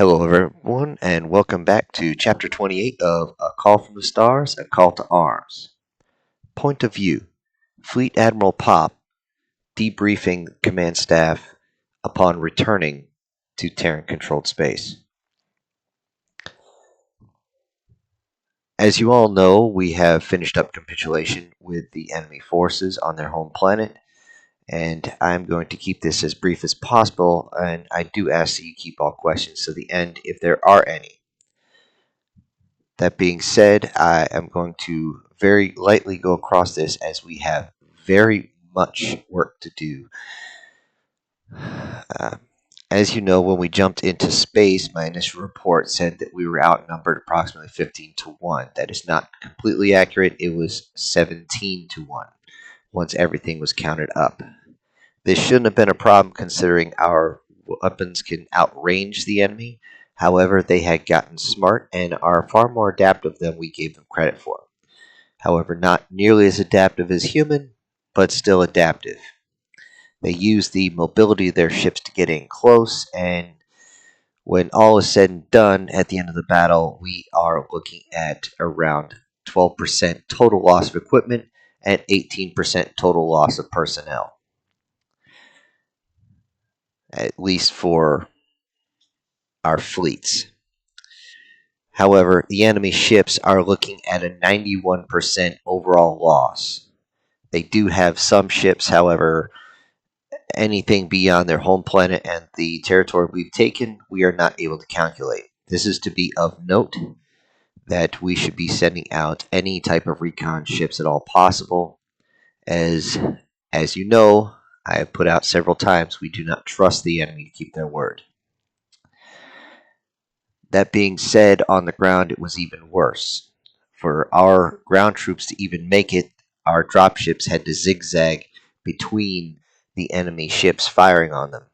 Hello, everyone, and welcome back to Chapter 28 of A Call from the Stars, A Call to Arms. Point of view: Fleet Admiral Popp debriefing command staff upon returning to Terran controlled space. As you all know, we have finished up capitulation with the enemy forces on their home planet, and I'm going to keep this as brief as possible, and I do ask that you keep all questions to the end if there are any. That being said, I am going to very lightly go across this as we have very much work to do. As you know, when we jumped into space, my initial report said that we were outnumbered approximately 15 to 1. That is not completely accurate. It was 17 to 1 once everything was counted up. This shouldn't have been a problem considering our weapons can outrange the enemy. However, they had gotten smart and are far more adaptive than we gave them credit for. However, not nearly as adaptive as human, but still adaptive. They use the mobility of their ships to get in close, and when all is said and done, at the end of the battle, we are looking at around 12% total loss of equipment and 18% total loss of personnel. At least for our fleets. However, the enemy ships are looking at a 91% overall loss. They do have some ships, however, anything beyond their home planet and the territory we've taken, we are not able to calculate. This is to be of note that we should be sending out any type of recon ships at all possible, as you know, I have put out several times, we do not trust the enemy to keep their word. That being said, on the ground it was even worse. For our ground troops to even make it, our dropships had to zigzag between the enemy ships firing on them.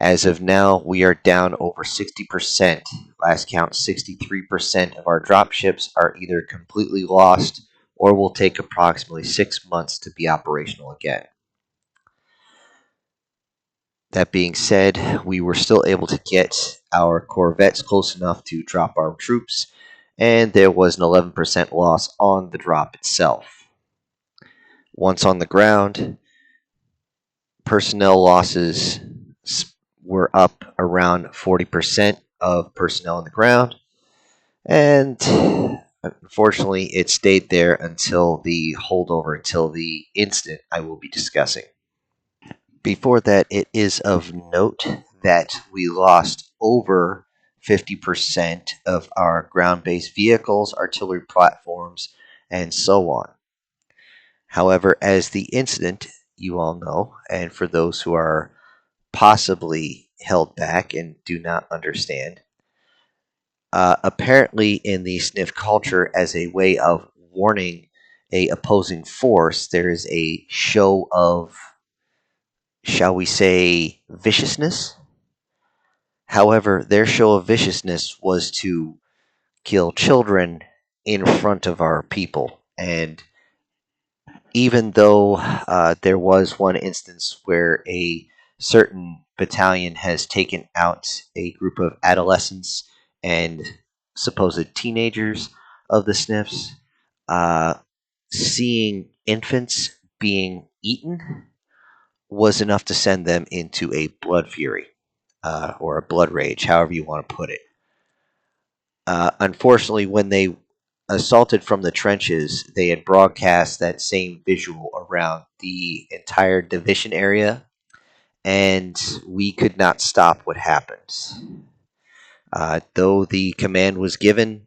As of now, we are down over 60%. Last count, 63% of our dropships are either completely lost or will take approximately 6 months to be operational again. That being said, we were still able to get our corvettes close enough to drop our troops, and there was an 11% loss on the drop itself. Once on the ground, personnel losses were up around 40% of personnel on the ground, and unfortunately it stayed there until the holdover, until the incident I will be discussing. Before that, it is of note that we lost over 50% of our ground-based vehicles, artillery platforms, and so on. However, as the incident, you all know, and for those who are possibly held back and do not understand, apparently in the sniff culture, as a way of warning a opposing force, there is a show of, shall we say, viciousness. However, their show of viciousness was to kill children in front of our people. And even though there was one instance where a certain battalion has taken out a group of adolescents and supposed teenagers of the sniffs, seeing infants being eaten was enough to send them into a blood fury, or a blood rage, however you want to put it. Unfortunately, when they assaulted from the trenches, they had broadcast that same visual around the entire division area, and we could not stop what happened. Though the command was given,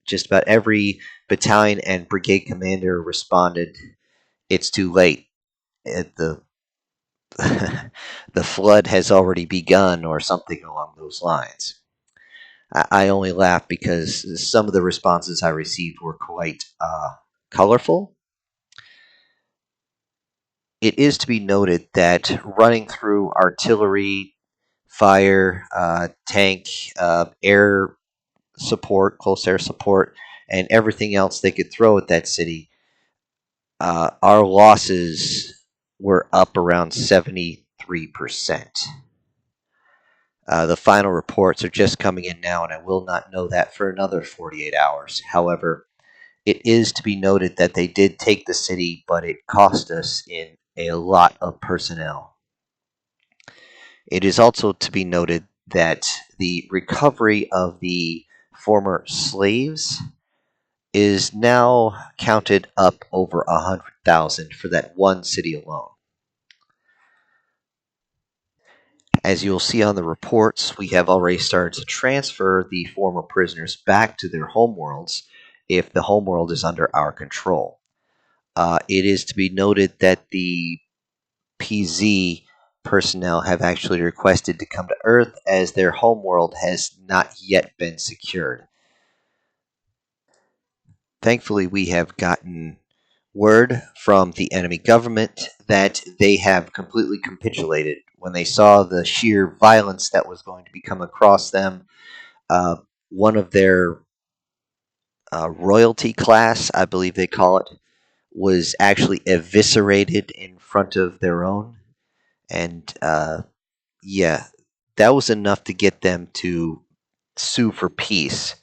just about every battalion and brigade commander responded, "It's too late. The the flood has already begun," or something along those lines. I only laugh because some of the responses I received were quite colorful. It is to be noted that running through artillery, fire, tank, air support, close air support, and everything else they could throw at that city, our losses were up around 73%. The final reports are just coming in now, and I will not know that for another 48 hours. However, it is to be noted that they did take the city, but it cost us in a lot of personnel. It is also to be noted that the recovery of the former slaves is now counted up over 100,000 for that one city alone. As you'll see on the reports, we have already started to transfer the former prisoners back to their homeworlds if the homeworld is under our control. It is to be noted that the PZ personnel have actually requested to come to Earth as their homeworld has not yet been secured. Thankfully, we have gotten word from the enemy government that they have completely capitulated when they saw the sheer violence that was going to be come across them. Uh, One of their royalty class, I believe they call it, was actually eviscerated in front of their own. And yeah, that was enough to get them to sue for peace.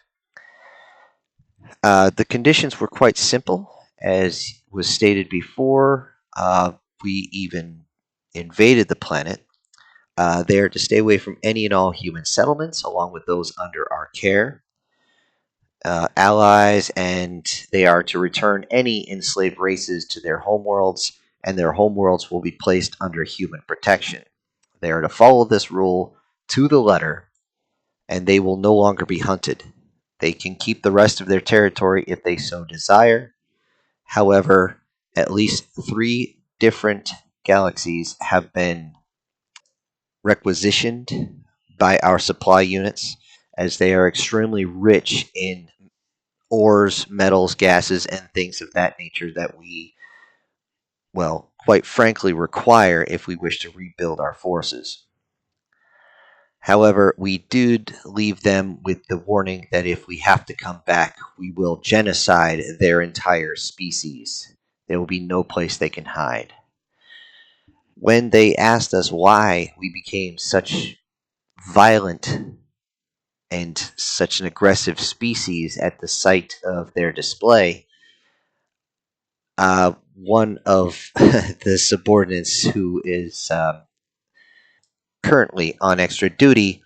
The conditions were quite simple, as was stated before. We even invaded the planet. They are to stay away from any and all human settlements, along with those under our care, allies, and they are to return any enslaved races to their homeworlds, and their homeworlds will be placed under human protection. They are to follow this rule to the letter, and they will no longer be hunted. They can keep the rest of their territory if they so desire. However, at least 3 different galaxies have been requisitioned by our supply units, as they are extremely rich in ores, metals, gases, and things of that nature that we, well, quite frankly, require if we wish to rebuild our forces. However, we did leave them with the warning that if we have to come back, we will genocide their entire species. There will be no place they can hide. When they asked us why we became such violent and such an aggressive species at the sight of their display, one of the subordinates who is currently on extra duty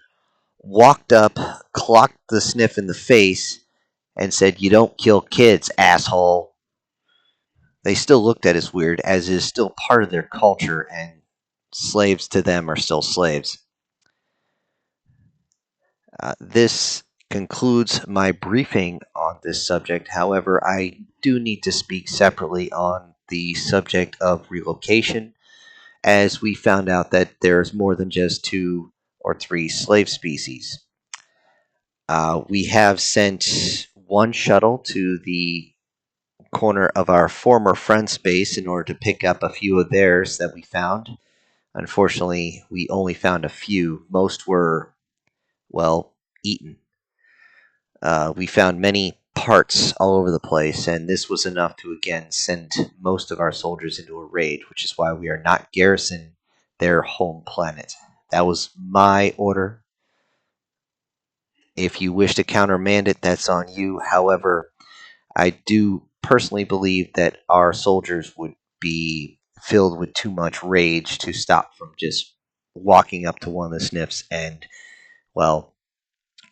walked up, clocked the sniff in the face, and said, "You don't kill kids, asshole." They still looked at us weird, as is still part of their culture, and slaves to them are still slaves. This concludes my briefing on this subject. However, I do need to speak separately on the subject of relocation, as we found out that there's more than just 2 or 3 slave species. We have sent one shuttle to the corner of our former friend space in order to pick up a few of theirs that we found. Unfortunately, we only found a few. Most were, well, eaten. We found many parts all over the place, and this was enough to again send most of our soldiers into a raid, which is why we are not garrisoning their home planet. That was my order. If you wish to countermand it, that's on you. However, I do personally believe that our soldiers would be filled with too much rage to stop from just walking up to one of the sniffs and, well,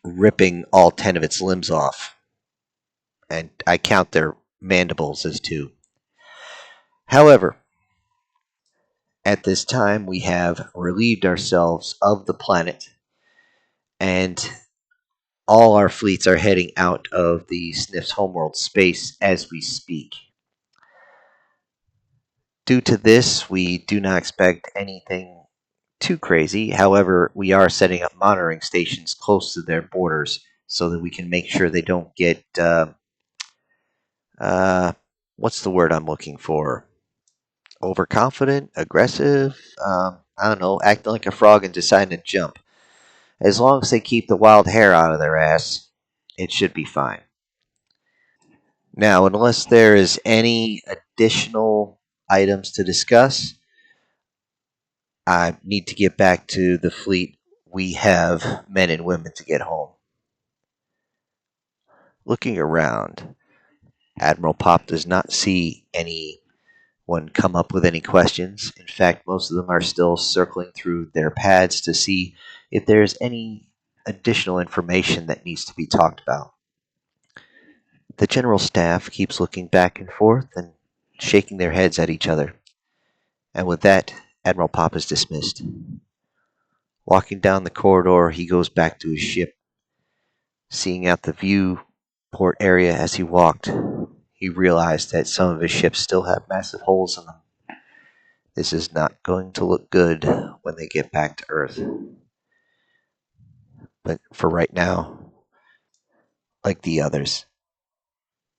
ripping all 10 of its limbs off. And I count their mandibles as 2. However, at this time, we have relieved ourselves of the planet, and all our fleets are heading out of the Sniff's homeworld space as we speak. Due to this, we do not expect anything too crazy. However, we are setting up monitoring stations close to their borders so that we can make sure they don't get what's the word I'm looking for? Overconfident, aggressive. I don't know, acting like a frog and deciding to jump. As long as they keep the wild hair out of their ass, it should be fine. Now, unless there is any additional items to discuss, I need to get back to the fleet We have men and women to get home. Looking around, Admiral Popp does not see anyone come up with any questions. In fact, most of them are still circling through their pads to see if there's any additional information that needs to be talked about. The general staff keeps looking back and forth and shaking their heads at each other. And with that, Admiral Popp is dismissed. Walking down the corridor, he goes back to his ship. Seeing out the viewport area as he walked, he realized that some of his ships still have massive holes in them. This is not going to look good when they get back to Earth. But for right now, like the others,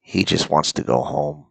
he just wants to go home.